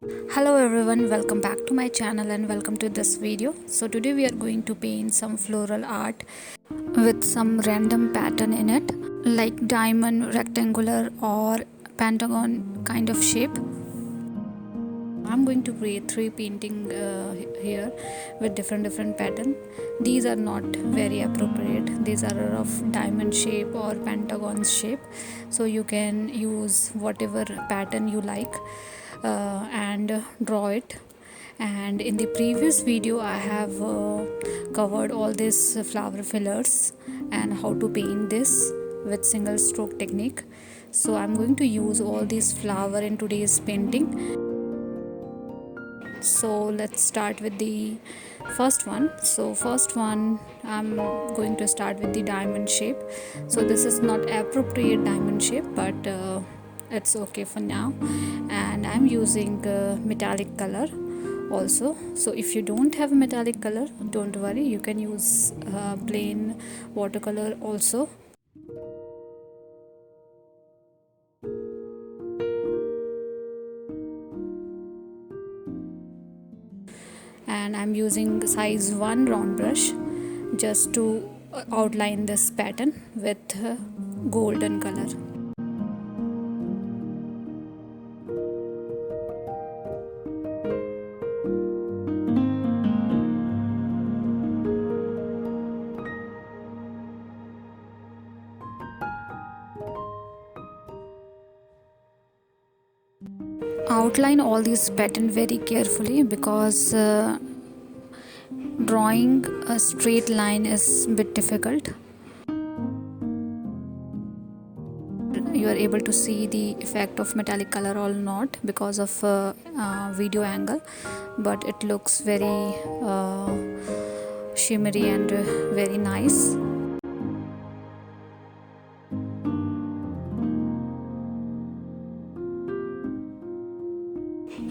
Hello everyone, welcome back to my channel and welcome to this video. So today we are going to paint some floral art with some random pattern in it, like diamond, rectangular or pentagon kind of shape. I'm going to create three painting here with different pattern. These are not very appropriate. These are of diamond shape or pentagon shape, so you can use whatever pattern you like and draw it. And in the previous video I have covered all these flower fillers and how to paint this with single stroke technique. So I'm going to use all these flower in today's painting. So let's start with the first one. So first one, I'm going to start with the diamond shape. So this is not appropriate diamond shape, but it's okay for now. And I'm using metallic color also. So if you don't have a metallic color, don't worry, you can use plain watercolor also. And I'm using size 1 round brush just to outline this pattern with golden color. Outline all these pattern very carefully because drawing a straight line is a bit difficult. You are able to see the effect of metallic color or not because of video angle, but it looks very shimmery and very nice.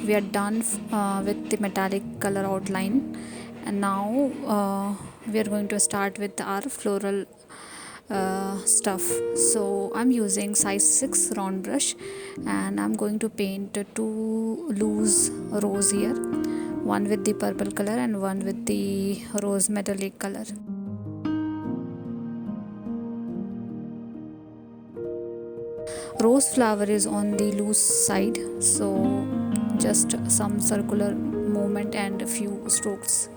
We are done with the metallic color outline, and now we are going to start with our floral stuff. So I'm using size 6 round brush and I'm going to paint two loose rose here, one with the purple color and one with the rose metallic color. Rose flower is on the loose side, so just some circular movement and a few strokes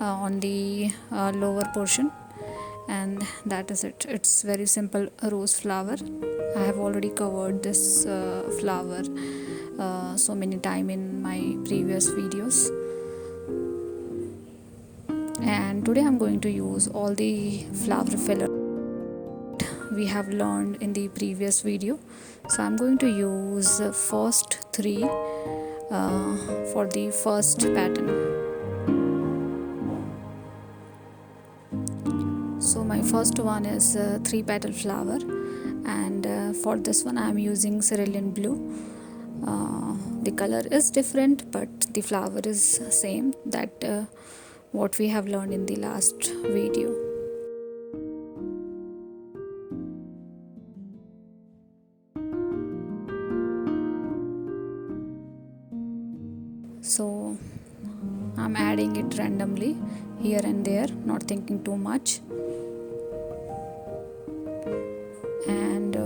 on the lower portion, and that is it. It's very simple rose flower. I have already covered this flower so many times in my previous videos, and today I'm going to use all the flower filler we have learned in the previous video. So I'm going to use first three for the first pattern. So my first one is 3-petal flower, and for this one I am using Cerulean Blue. The color is different but the flower is same, that what we have learned in the last video. So I'm adding it randomly here and there, not thinking too much. And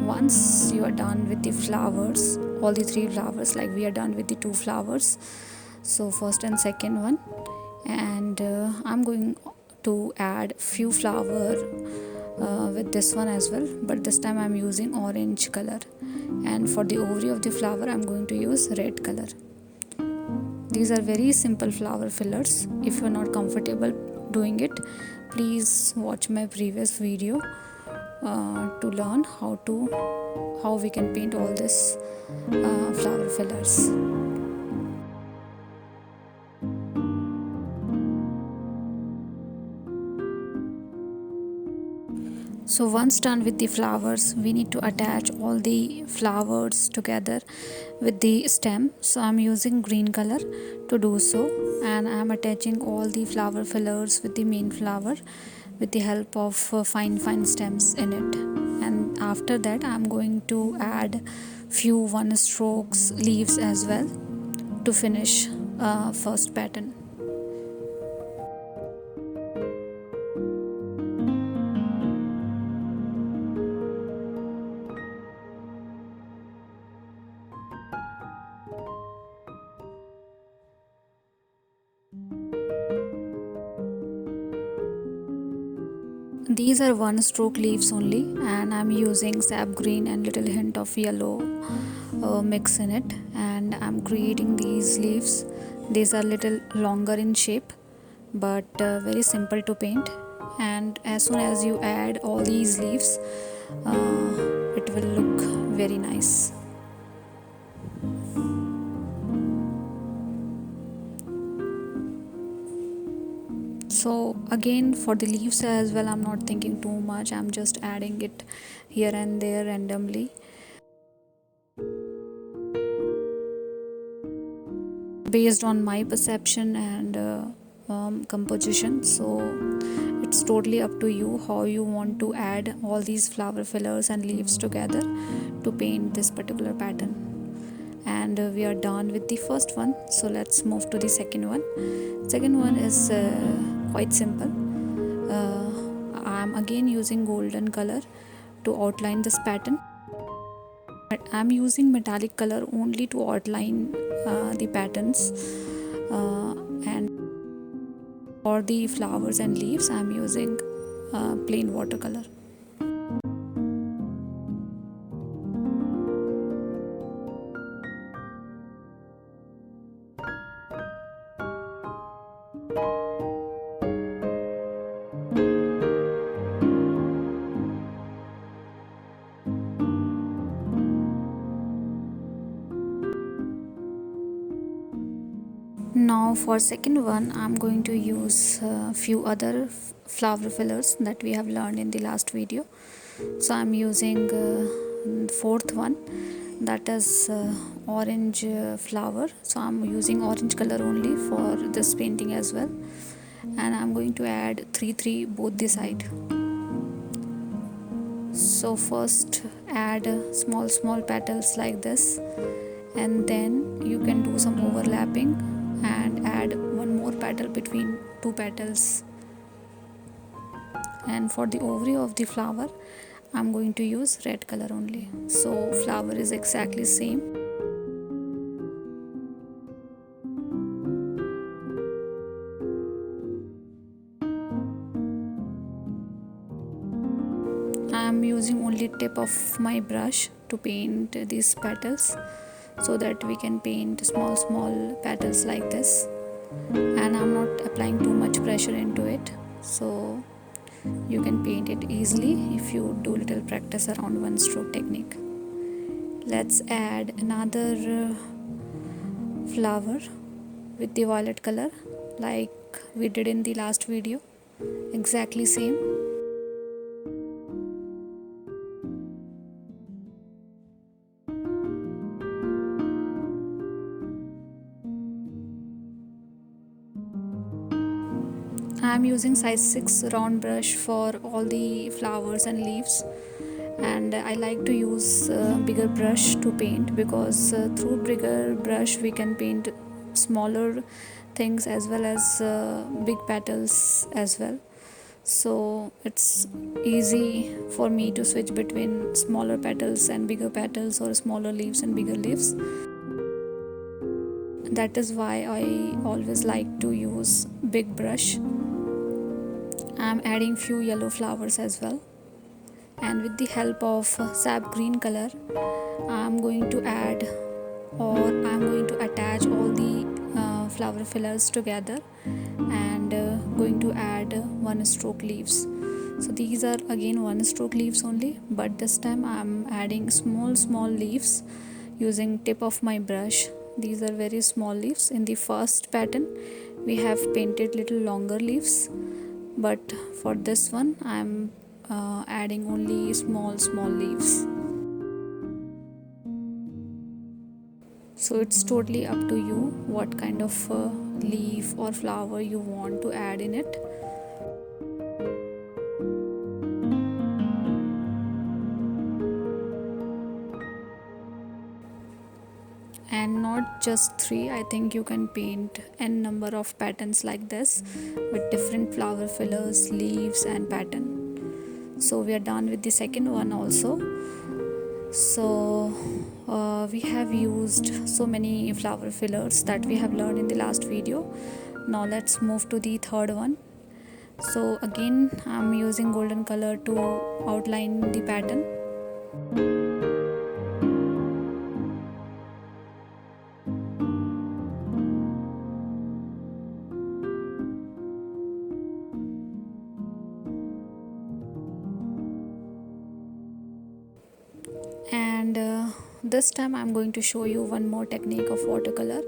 once you are done with the flowers, all the 3 flowers, like we are done with the 2 flowers, so first and second one, and I'm going to add few flower with this one as well, but this time I'm using orange color, and for the ovary of the flower I'm going to use red color. These are very simple flower fillers. If you're not comfortable doing it, please watch my previous video to learn how we can paint all this flower fillers. So once done with the flowers, we need to attach all the flowers together with the stem. So I'm using green color to do so, and I'm attaching all the flower fillers with the main flower with the help of fine stems in it. And after that I'm going to add few one strokes leaves as well to finish first pattern. These are one stroke leaves only, and I'm using sap green and little hint of yellow mix in it, and I'm creating these leaves. These are little longer in shape but very simple to paint, and as soon as you add all these leaves it will look very nice. So again, for the leaves as well, I'm not thinking too much, I'm just adding it here and there randomly based on my perception and composition. So it's totally up to you how you want to add all these flower fillers and leaves together to paint this particular pattern. And we are done with the first one, so let's move to the second one. Second one is quite simple. I'm again using golden color to outline this pattern, but I'm using metallic color only to outline the patterns, and for the flowers and leaves I'm using plain watercolor. Now for second one, I'm going to use a few other flower fillers that we have learned in the last video. So I'm using fourth one, that is orange flower. So I'm using orange color only for this painting as well, and I'm going to add 3 both the side. So first add small petals like this, and then you can do some overlapping and add one more petal between two petals. And for the ovary of the flower, I'm going to use red color only. So flower is exactly same. I'm using only tip of my brush to paint these petals, so that we can paint small petals like this, and I'm not applying too much pressure into it, so you can paint it easily if you do little practice around one stroke technique. Let's add another flower with the violet color like we did in the last video, exactly same. I am using size 6 round brush for all the flowers and leaves, and I like to use bigger brush to paint, because through bigger brush we can paint smaller things as well as big petals as well. So it's easy for me to switch between smaller petals and bigger petals, or smaller leaves and bigger leaves. That is why I always like to use big brush. I'm adding few yellow flowers as well, and with the help of sap green color I'm going to add, or I'm going to attach all the flower fillers together, and going to add one stroke leaves. So these are again one stroke leaves only, but this time I'm adding small leaves using tip of my brush. These are very small leaves. In the first pattern we have painted little longer leaves, but for this one I'm adding only small leaves. So it's totally up to you what kind of leaf or flower you want to add in it. and not just 3. I think you can paint n number of patterns like this with different flower fillers, leaves and pattern. So we are done with the second one also. So we have used so many flower fillers that we have learned in the last video. Now let's move to the third one. So again I'm using golden color to outline the pattern. And this time I'm going to show you one more technique of watercolor.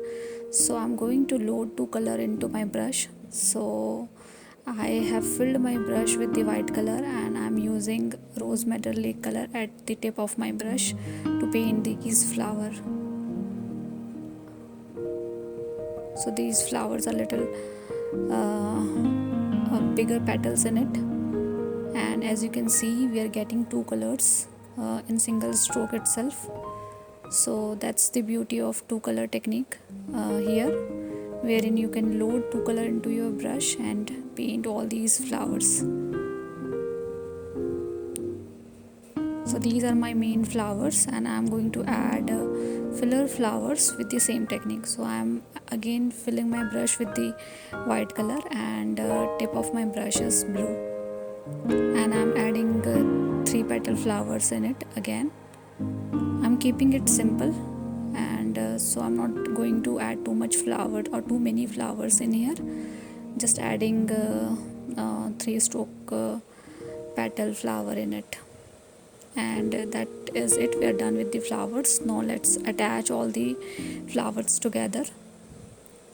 So I'm going to load 2 color into my brush. So I have filled my brush with the white color and I'm using rose metallic color at the tip of my brush to paint these flower. So these flowers are little bigger petals in it, and as you can see we are getting 2 colors in single stroke itself. So that's the beauty of 2 color technique here, wherein you can load 2 color into your brush and paint all these flowers. So these are my main flowers and I'm going to add filler flowers with the same technique. So I'm again filling my brush with the white color and tip of my brush is blue, and I'm adding 3 petal flowers in it again. I'm keeping it simple, and so I'm not going to add too much flower or too many flowers in here. Just adding 3 stroke petal flower in it, and that is it. We are done with the flowers. Now let's attach all the flowers together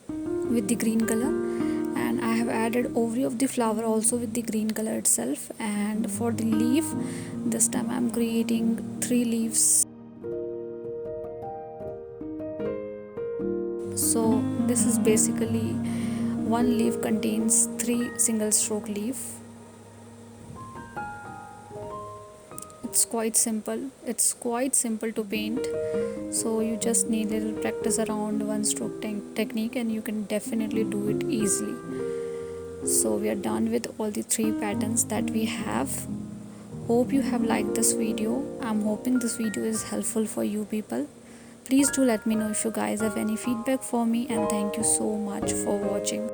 with the green color, and I have added ovary of the flower also with the green color itself. And for the leaf, this time I'm creating 3 leaves. So this is basically one leaf contains 3 single stroke leaf. It's quite simple to paint, so you just need a little practice around one stroke technique and you can definitely do it easily. So we are done with all the 3 patterns that we have. Hope you have liked this video. I'm hoping this video is helpful for you people. Please do let me know if you guys have any feedback for me, and thank you so much for watching.